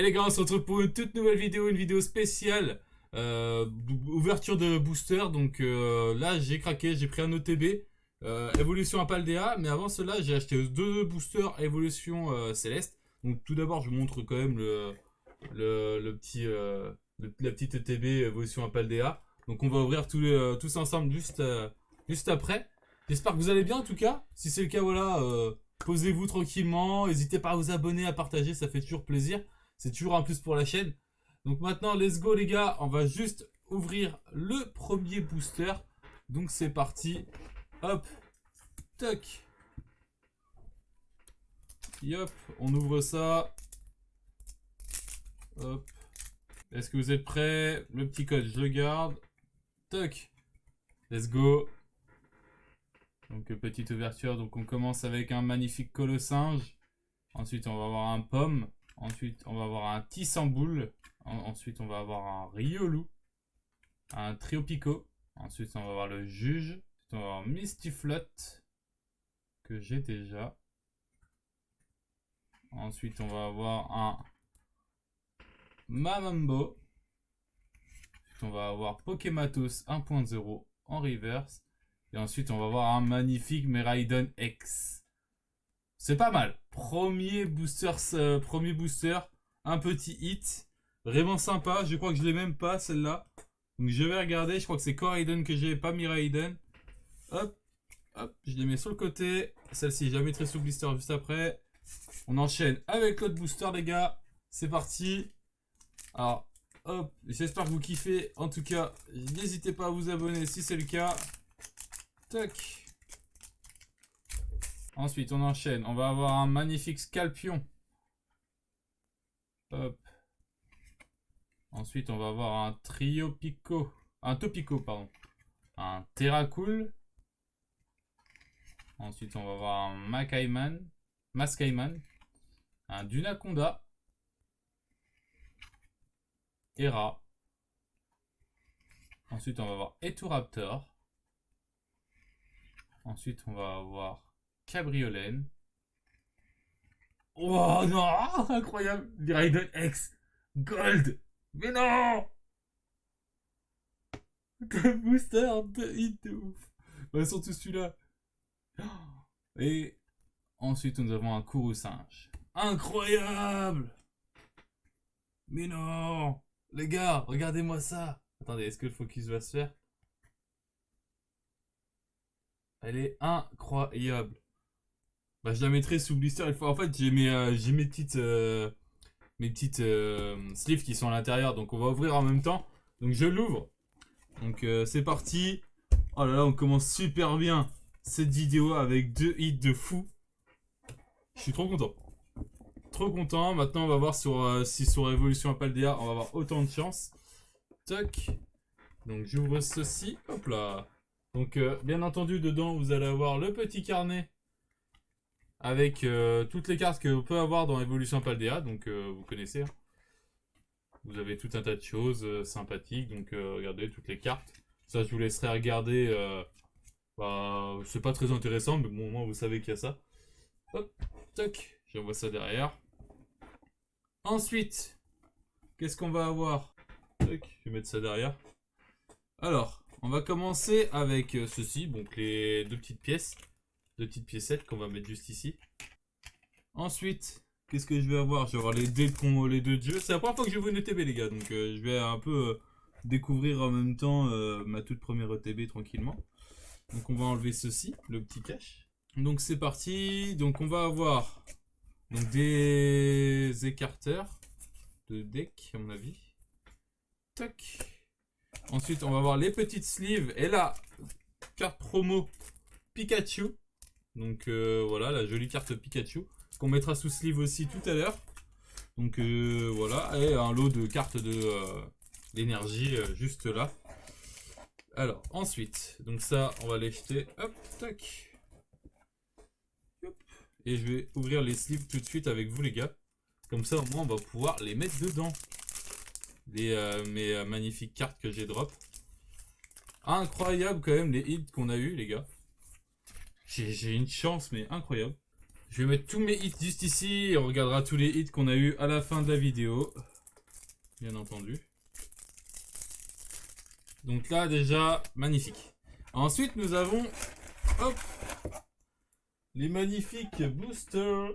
Et les gars, on se retrouve pour une toute nouvelle vidéo, une vidéo spéciale ouverture de booster. Donc là, j'ai craqué, j'ai pris un OTB évolution à Paldea, mais avant cela, j'ai acheté deux boosters évolution Céleste. Donc tout d'abord, je vous montre quand même le petit la petite ETB évolution à Paldea. Donc on va ouvrir tous ensemble juste après. J'espère que vous allez bien en tout cas. Si c'est le cas, voilà, posez-vous tranquillement. N'hésitez pas à vous abonner, à partager, ça fait toujours plaisir. C'est toujours un plus pour la chaîne. Donc maintenant, let's go les gars. On va juste ouvrir le premier booster. Donc c'est parti. Hop. Toc. Yop. On ouvre ça. Hop. Est-ce que vous êtes prêts? Le petit code, je le garde. Toc. Let's go. Donc petite ouverture. Donc on commence avec un magnifique colossinge. Ensuite on va avoir un pomme. Ensuite, on va avoir un Tissamboule. Ensuite, on va avoir un Riolu. Un Triopico. Ensuite, on va avoir le Juge. Ensuite, on va avoir Mistiflot. Que j'ai déjà. Ensuite, on va avoir un Mamambo. Ensuite, on va avoir Pokématos 1.0 en reverse. Et ensuite, on va avoir un magnifique Miraidon X. C'est pas mal. Premier booster, un petit hit. Vraiment sympa. Je crois que je l'ai même pas celle-là. Donc je vais regarder. Je crois que c'est Koraidon que j'ai, pas Miraidon. Hop, hop, je les mets sur le côté. Celle-ci, je la mettrai sous blister juste après. On enchaîne avec l'autre booster, les gars. C'est parti. Alors, hop, j'espère que vous kiffez. En tout cas, n'hésitez pas à vous abonner si c'est le cas. Tac. Ensuite, on enchaîne. On va avoir un magnifique Scalpion. Hop. Ensuite, on va avoir un Triopico. Un Topico, pardon. Un Terracool. Ensuite, on va avoir un Mascaiman. Un Dunaconda. Hera. Ensuite, on va avoir Eturaptor. Ensuite, on va avoir Cabriolène. Oh non, incroyable. Miraidon X Gold. Mais non. Deux boosters, deux hits de ouf. Bah, surtout celui-là. Et ensuite, nous avons un Kourou-singe. Incroyable. Mais non. Les gars, regardez-moi ça. Attendez, est-ce que le focus va se faire? Elle est incroyable. Bah, je la mettrai sous blister. En fait, j'ai mes petites sleeves qui sont à l'intérieur. Donc, on va ouvrir en même temps. Donc, je l'ouvre. Donc, c'est parti. Oh là là, on commence super bien cette vidéo avec deux hits de fou. Je suis trop content. Trop content. Maintenant, on va voir si sur Evolution à Paldea, on va avoir autant de chance. Toc. Donc, j'ouvre ceci. Hop là. Donc, bien entendu, dedans, vous allez avoir le petit carnet avec toutes les cartes qu'on peut avoir dans Evolution Paldea. Donc, vous connaissez. Hein. Vous avez tout un tas de choses sympathiques. Donc, regardez toutes les cartes. Ça, je vous laisserai regarder. C'est pas très intéressant, mais bon, au moins, vous savez qu'il y a ça. Hop, toc. J'envoie ça derrière. Ensuite, qu'est-ce qu'on va avoir? Toc, je vais mettre ça derrière. Alors, on va commencer avec ceci. Donc, les deux petites pièces. Deux petites piécettes qu'on va mettre juste ici. Ensuite, qu'est-ce que je vais avoir? Je vais avoir les deux dieux. C'est la première fois que je vois une ETB, les gars. Donc, je vais un peu découvrir en même temps ma toute première ETB tranquillement. Donc, on va enlever ceci, le petit cache. Donc, c'est parti. Donc, on va avoir donc, des écarteurs de deck, à mon avis. Toc. Ensuite, on va avoir les petites sleeves. Et là, carte promo Pikachu. Donc voilà, la jolie carte Pikachu qu'on mettra sous sleeve aussi tout à l'heure. Donc voilà, et un lot de cartes d'énergie juste là. Alors ensuite, donc ça on va les jeter. Hop, tac. Hop. Et je vais ouvrir les sleeves tout de suite avec vous les gars. Comme ça au moins on va pouvoir les mettre dedans. Mes magnifiques cartes que j'ai drop. Incroyable quand même les hits qu'on a eu les gars. J'ai une chance mais incroyable. Je vais mettre tous mes hits juste ici et on regardera tous les hits qu'on a eu à la fin de la vidéo. Bien entendu. Donc là déjà, magnifique. Ensuite nous avons hop, les magnifiques boosters.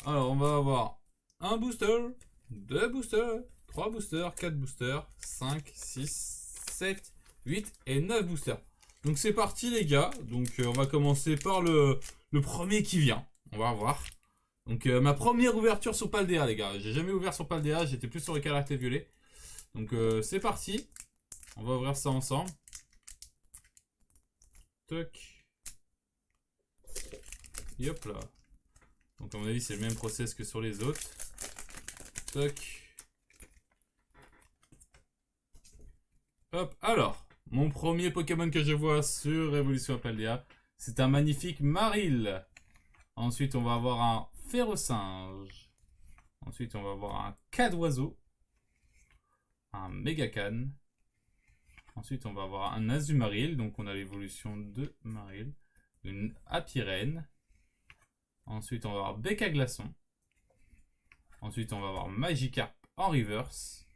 Alors on va avoir un booster, deux boosters, 3 boosters, 4 boosters, 5, 6, 7, 8 et 9 boosters. Donc c'est parti les gars. Donc on va commencer par le premier qui vient. On va voir. Donc ma première ouverture sur Paldea les gars. J'ai jamais ouvert sur Paldea, j'étais plus sur le caractère violet. Donc c'est parti. On va ouvrir ça ensemble. Toc. Et hop là. Donc à mon avis c'est le même process que sur les autres. Toc. Hop, alors, mon premier Pokémon que je vois sur Révolution Paldea, c'est un magnifique Marill. Ensuite on va avoir un Ferrosinge. Ensuite on va avoir un Cadoiseau. Un Megacan. Ensuite on va avoir un Azumarill, donc on a l'évolution de Marill. Une Apirène. Ensuite, on va avoir Bec à glaçon. Ensuite, on va avoir Magikarp en reverse.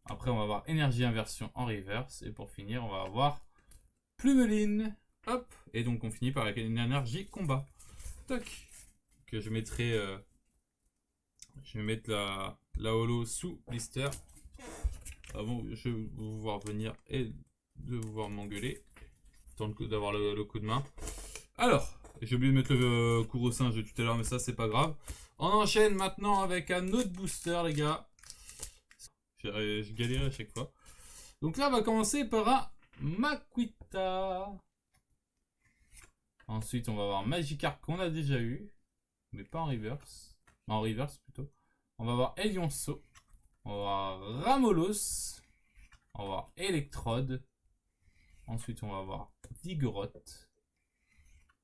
Après, on va avoir Énergie inversion en reverse. Et pour finir, on va avoir Plumeline. Hop. Et donc, on finit par une énergie combat. Toc. Que je mettrai... je vais mettre la holo sous blister. Avant je vais vous voir venir et de vous voir m'engueuler. Tant d'avoir le coup de main. Alors... J'ai oublié de mettre le cours au singe de tout à l'heure, mais ça, c'est pas grave. On enchaîne maintenant avec un autre booster, les gars. Je galère à chaque fois. Donc là, on va commencer par un Makuita. Ensuite, on va avoir Magikarp qu'on a déjà eu, mais pas en reverse. En reverse, plutôt. On va avoir Elionceau. On va avoir Ramolos. On va avoir Electrode. Ensuite, on va avoir Vigoroth.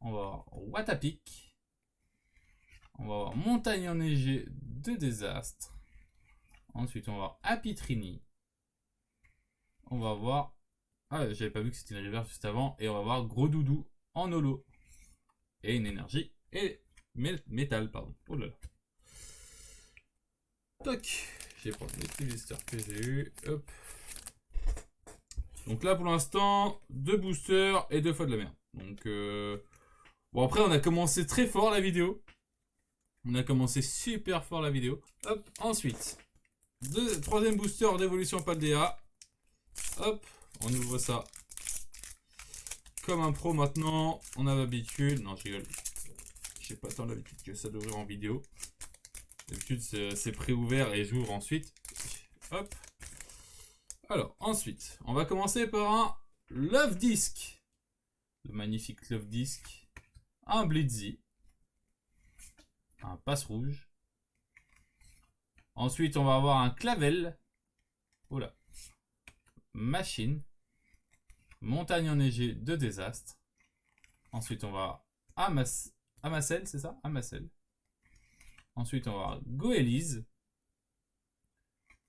On va avoir Watapic. On va avoir Montagne enneigée de désastre. Ensuite, on va avoir Apitrini. On va avoir... Ah, j'avais pas vu que c'était une rivière juste avant. Et on va avoir Gros Doudou en holo. Et une énergie. Et métal, pardon. Oh là là. Toc. Je vais prendre les petits boosters que j'ai eu. Hop. Donc là, pour l'instant, 2 boosters et 2 fois de la merde. Donc... Bon, après, on a commencé très fort la vidéo. On a commencé super fort la vidéo. Hop, ensuite, troisième booster d'évolution Paldea. Hop, on ouvre ça. Comme un pro maintenant, on a l'habitude. Non, je rigole. J'ai pas tant l'habitude que ça d'ouvrir en vidéo. D'habitude, c'est pré-ouvert et j'ouvre ensuite. Hop. Alors, ensuite, on va commencer par un Love Disc. Le magnifique Love Disc. Un Blitzy, un Passe Rouge. Ensuite, on va avoir un Clavel. Oula. Machine. Montagne enneigée de désastre. Ensuite, on va Amassel, c'est ça? Amassel. Ensuite, on va avoir Goélise.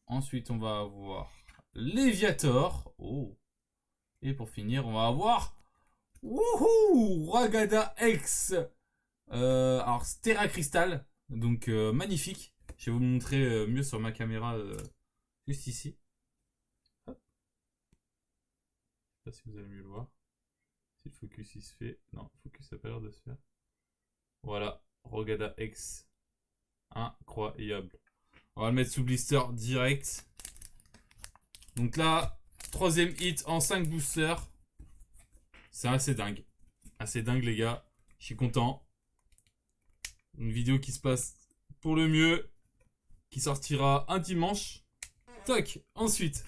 Ensuite, on va avoir Léviator. Oh. Et pour finir, on va avoir... Wouhou! Ragada X. Alors, Terra Crystal. Donc, magnifique. Je vais vous montrer mieux sur ma caméra juste ici. Hop. Je sais pas si vous allez mieux le voir. Si le focus il se fait. Non, le focus n'a pas l'air de se faire. Voilà. Rogada X. Incroyable. On va le mettre sous blister direct. Donc là, troisième hit en 5 boosters. C'est assez dingue. Assez dingue les gars. Je suis content. Une vidéo qui se passe pour le mieux. Qui sortira un dimanche. Toc. Ensuite.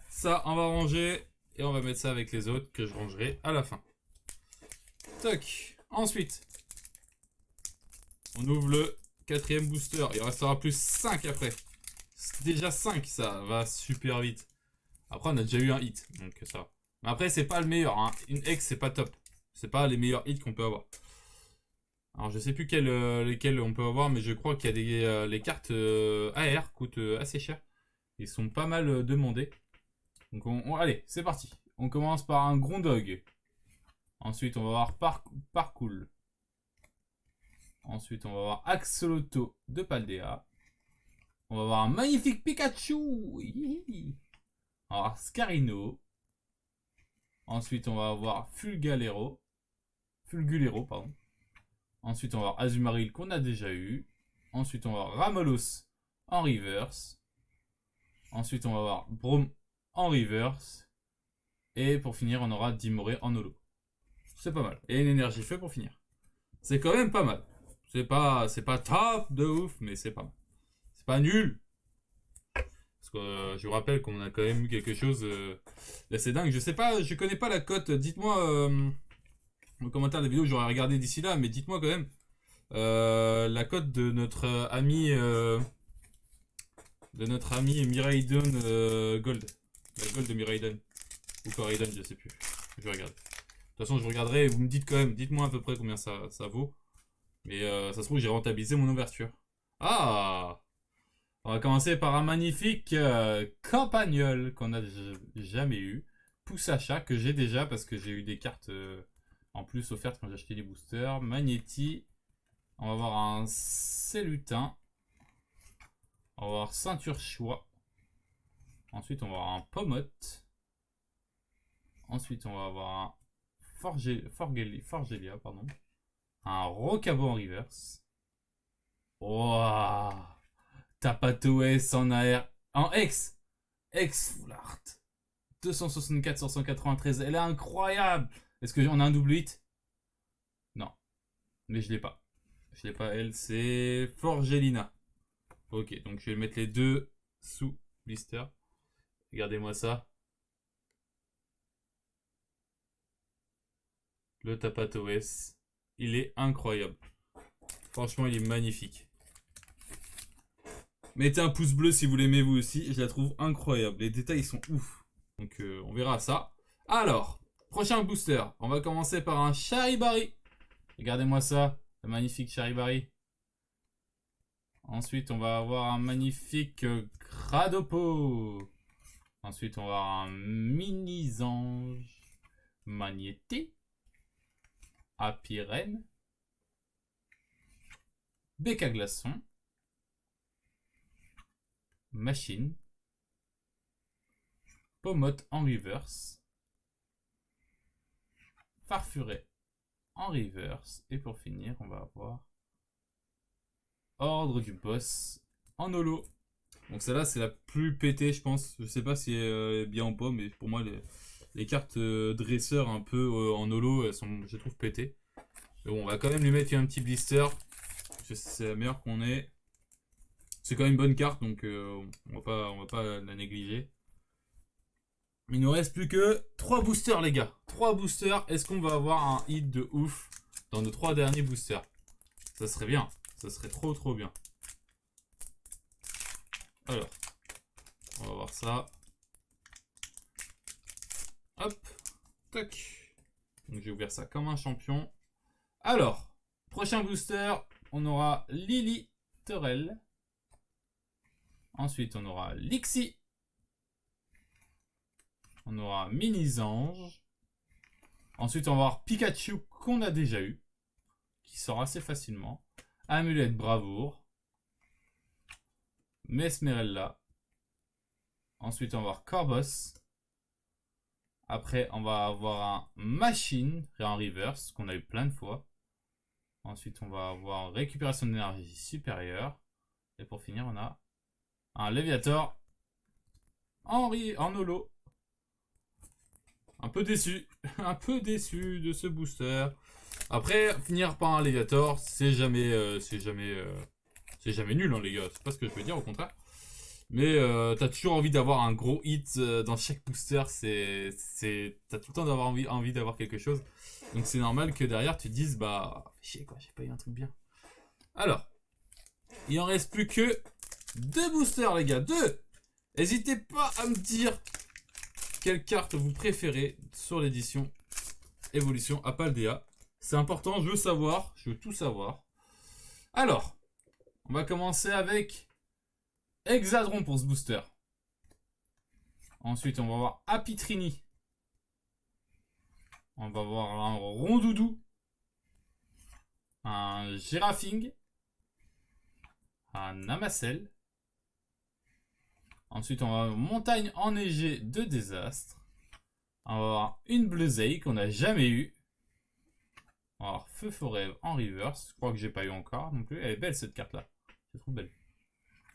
Ça on va ranger. Et on va mettre ça avec les autres que je rangerai à la fin. Toc. Ensuite. On ouvre le quatrième booster. Il restera plus 5 après. C'est déjà 5 ça va super vite. Après on a déjà eu un hit. Donc ça va. Mais après, c'est pas le meilleur. Hein. Une X, c'est pas top. C'est pas les meilleurs hits qu'on peut avoir. Alors, je sais plus lesquels on peut avoir, mais je crois qu'il y a les cartes AR coûtent assez cher. Ils sont pas mal demandés. Donc, allez, c'est parti. On commence par un Grondog. Ensuite, on va avoir Parcool. Ensuite, on va avoir Axolotl de Paldea. On va avoir un magnifique Pikachu. Hihi. On va avoir Scarino. Ensuite, on va avoir Fulgulero, pardon. Ensuite, on va avoir Azumarill qu'on a déjà eu. Ensuite, on va avoir Ramolos en reverse. Ensuite, on va avoir Braum en reverse. Et pour finir, on aura Dimoré en holo. C'est pas mal. Et une énergie feu pour finir. C'est quand même pas mal. C'est pas top de ouf, mais c'est pas mal. C'est pas nul. Parce que je vous rappelle qu'on a quand même eu quelque chose d'assez dingue. Je sais pas, je connais pas la cote. Dites-moi en commentaire des vidéos, j'aurais regardé d'ici là, mais dites-moi quand même la cote de notre ami Miraidon Gold. La Gold de Miraidon. Ou Coraidon, je sais plus. Je vais regarder. De toute façon, je regarderai et vous me dites quand même, dites-moi à peu près combien ça vaut. Mais ça se trouve, j'ai rentabilisé mon ouverture. Ah! On va commencer par un magnifique campagnol qu'on n'a jamais eu. Poussacha que j'ai déjà parce que j'ai eu des cartes en plus offertes quand j'ai acheté les boosters. Magnéti. On va avoir un Cellutin. On va avoir Ceinture Choix. Ensuite, on va avoir un Pomote. Ensuite, on va avoir un Forgelia, pardon. Un Rocabo en reverse. Waouh! Tapatoes en AR. En X. Full art. 264 sur 193. Elle est incroyable. Est-ce qu'on a un double hit? Non. Mais je l'ai pas. Je l'ai pas, elle. C'est Forgelina. Ok, donc je vais mettre les deux sous blister. Regardez-moi ça. Le Tapatoes. Il est incroyable. Franchement, il est magnifique. Mettez un pouce bleu si vous l'aimez vous aussi. Je la trouve incroyable. Les détails sont ouf. Donc on verra ça. Alors, prochain booster. On va commencer par un Charibari. Regardez-moi ça. Le magnifique Charibari. Ensuite, on va avoir un magnifique Gradopo. Ensuite, on va avoir un Mini-Zange Magnété. Apirène. Béca Glaçon. Machine. Pomote en reverse. Farfuret en reverse. Et pour finir, on va avoir Ordre du Boss en holo. Donc celle-là, c'est la plus pétée, je pense. Je sais pas si elle est bien ou pas, mais pour moi, les cartes dresseurs un peu en holo, elles sont, je trouve, pétées. Mais bon, on va quand même lui mettre un petit blister. C'est la meilleure qu'on ait. C'est quand même une bonne carte, donc on va pas la négliger. Il nous reste plus que 3 boosters, les gars. 3 boosters. Est-ce qu'on va avoir un hit de ouf dans nos 3 derniers boosters? Ça serait bien. Ça serait trop bien. Alors, on va voir ça. Hop. Tac. Donc j'ai ouvert ça comme un champion. Alors, prochain booster, on aura Lily Terrell. Ensuite, on aura Lixie. On aura Mini-Zange. Ensuite, on va avoir Pikachu qu'on a déjà eu. Qui sort assez facilement. Amulette Bravoure. Mesmerella. Ensuite, on va avoir Corbos. Après, on va avoir un Machine en reverse qu'on a eu plein de fois. Ensuite, on va avoir Récupération d'énergie supérieure. Et pour finir, on a un Léviator en holo. Un peu déçu. Un peu déçu de ce booster. Après, finir par un Léviator, c'est jamais nul, hein, les gars. C'est pas ce que je veux dire, au contraire. Mais t'as toujours envie d'avoir un gros hit dans chaque booster. T'as tout le temps d'avoir envie d'avoir quelque chose. Donc c'est normal que derrière tu te dises, bah, chier quoi, j'ai pas eu un truc bien. Alors, il en reste plus que 2 boosters, les gars. 2. N'hésitez pas à me dire quelle carte vous préférez sur l'édition Évolution à Paldea. C'est important, je veux savoir. Je veux tout savoir. Alors, on va commencer avec Hexadron pour ce booster. Ensuite, on va voir Apitrini. On va voir un Rondoudou. un Giraffing, un Namassel. Ensuite, on va avoir Montagne enneigée de désastre. On va avoir une Bleuzeille qu'on n'a jamais eu. On va avoir Feu Forêt en reverse. Je crois que j'ai pas eu encore non plus. Elle est belle cette carte là. C'est trop belle.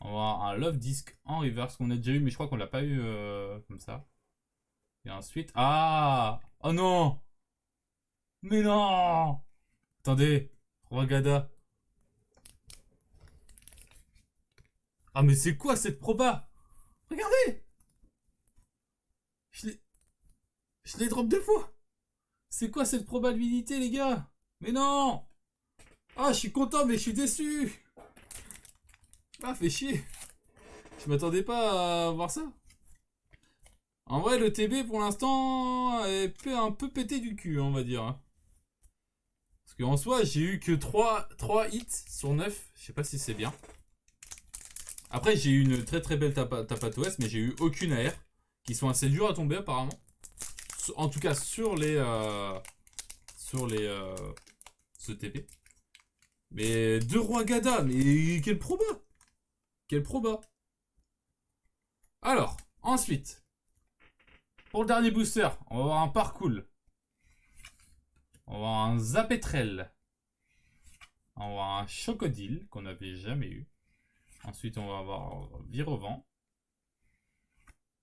On va avoir un Love Disc en reverse qu'on a déjà eu, mais je crois qu'on l'a pas eu comme ça. Et ensuite. Ah! Oh non! Mais non! Attendez. Rwagada. Ah, mais c'est quoi cette proba? Regardez! Je l'ai drop 2 fois! C'est quoi cette probabilité, les gars? Mais non! Ah, je suis content, mais je suis déçu! Ah, fait chier! Je m'attendais pas à voir ça. En vrai, le TB pour l'instant est un peu pété du cul, on va dire. Parce qu'en soi, j'ai eu que 3 hits sur 9. Je sais pas si c'est bien. Après, j'ai eu une très très belle Tapatouest, mais j'ai eu aucune AR. Qui sont assez durs à tomber apparemment. En tout cas, sur les. Ce TP. Mais 2 Rwagada, mais quel proba! Quel proba! Alors, ensuite. Pour le dernier booster, on va avoir un Parcours. On va avoir un Zapetrel. On va avoir un Chocodile qu'on n'avait jamais eu. Ensuite, on va avoir Virovent.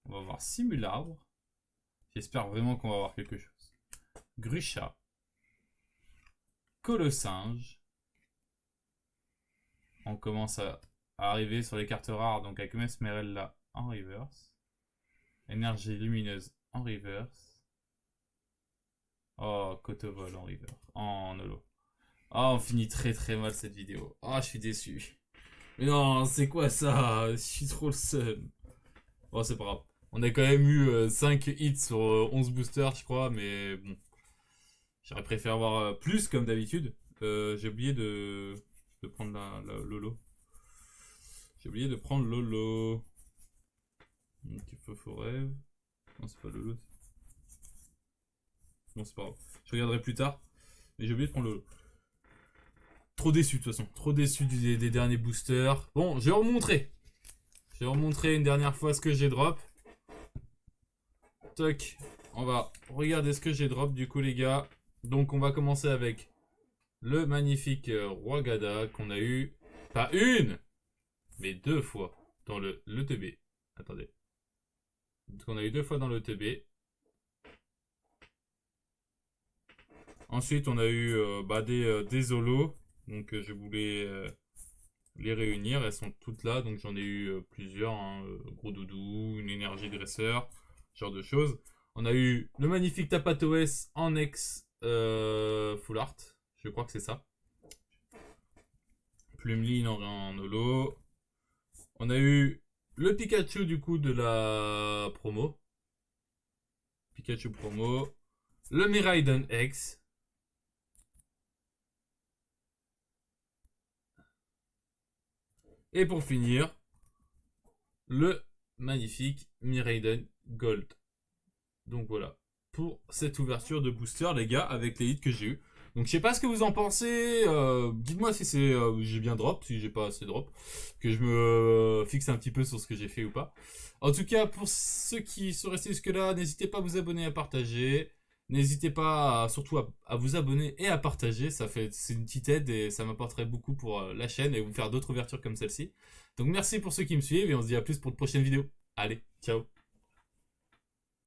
On va avoir Simularbre. J'espère vraiment qu'on va avoir quelque chose. Grucha. Colossinge. On commence à arriver sur les cartes rares, donc avec Mesmerella en reverse. Énergie lumineuse en reverse. Oh, Cotevol en reverse. En holo. Oh, on finit très très mal cette vidéo. Oh, je suis déçu. Mais non, c'est quoi ça? Je suis trop le seum. Bon, c'est pas grave. On a quand même eu 5 hits sur 11 boosters, je crois, mais bon. J'aurais préféré avoir plus, comme d'habitude. J'ai oublié de prendre la Lolo. J'ai oublié de prendre Lolo. Un petit peu faux rêve. Non, c'est pas Lolo. Non, c'est pas grave. Je regarderai plus tard. Mais j'ai oublié de prendre Lolo. Trop déçu de toute façon. Trop déçu des derniers boosters. Bon, je vais remontrer. Je vais remontrer une dernière fois ce que j'ai drop. Toc. On va regarder ce que j'ai drop du coup les gars. Donc on va commencer avec le magnifique Rwagada qu'on a eu. Pas une, mais 2 fois dans le TB. Attendez. Qu'on a eu 2 fois dans le TB. Ensuite on a eu des holos. Donc je voulais les réunir. Elles sont toutes là. Donc j'en ai eu plusieurs. Hein. Gros doudou, une énergie dresseur. Ce genre de choses. On a eu le magnifique Tapatouest en ex full art. Je crois que c'est ça. Plumeline en holo. On a eu le Pikachu du coup de la promo. Pikachu promo. Le Miraidon X. Et pour finir, le magnifique Miraidon Gold. Donc voilà, pour cette ouverture de booster les gars, avec les hits que j'ai eu. Donc je sais pas ce que vous en pensez, dites-moi si c'est j'ai bien drop, si j'ai pas assez drop, que je me fixe un petit peu sur ce que j'ai fait ou pas. En tout cas, pour ceux qui sont restés jusque là, n'hésitez pas à vous abonner, à partager. N'hésitez pas surtout à vous abonner et à partager, c'est une petite aide et ça m'apporterait beaucoup pour la chaîne et vous faire d'autres ouvertures comme celle-ci. Donc merci pour ceux qui me suivent et on se dit à plus pour de prochaines vidéos. Allez, ciao.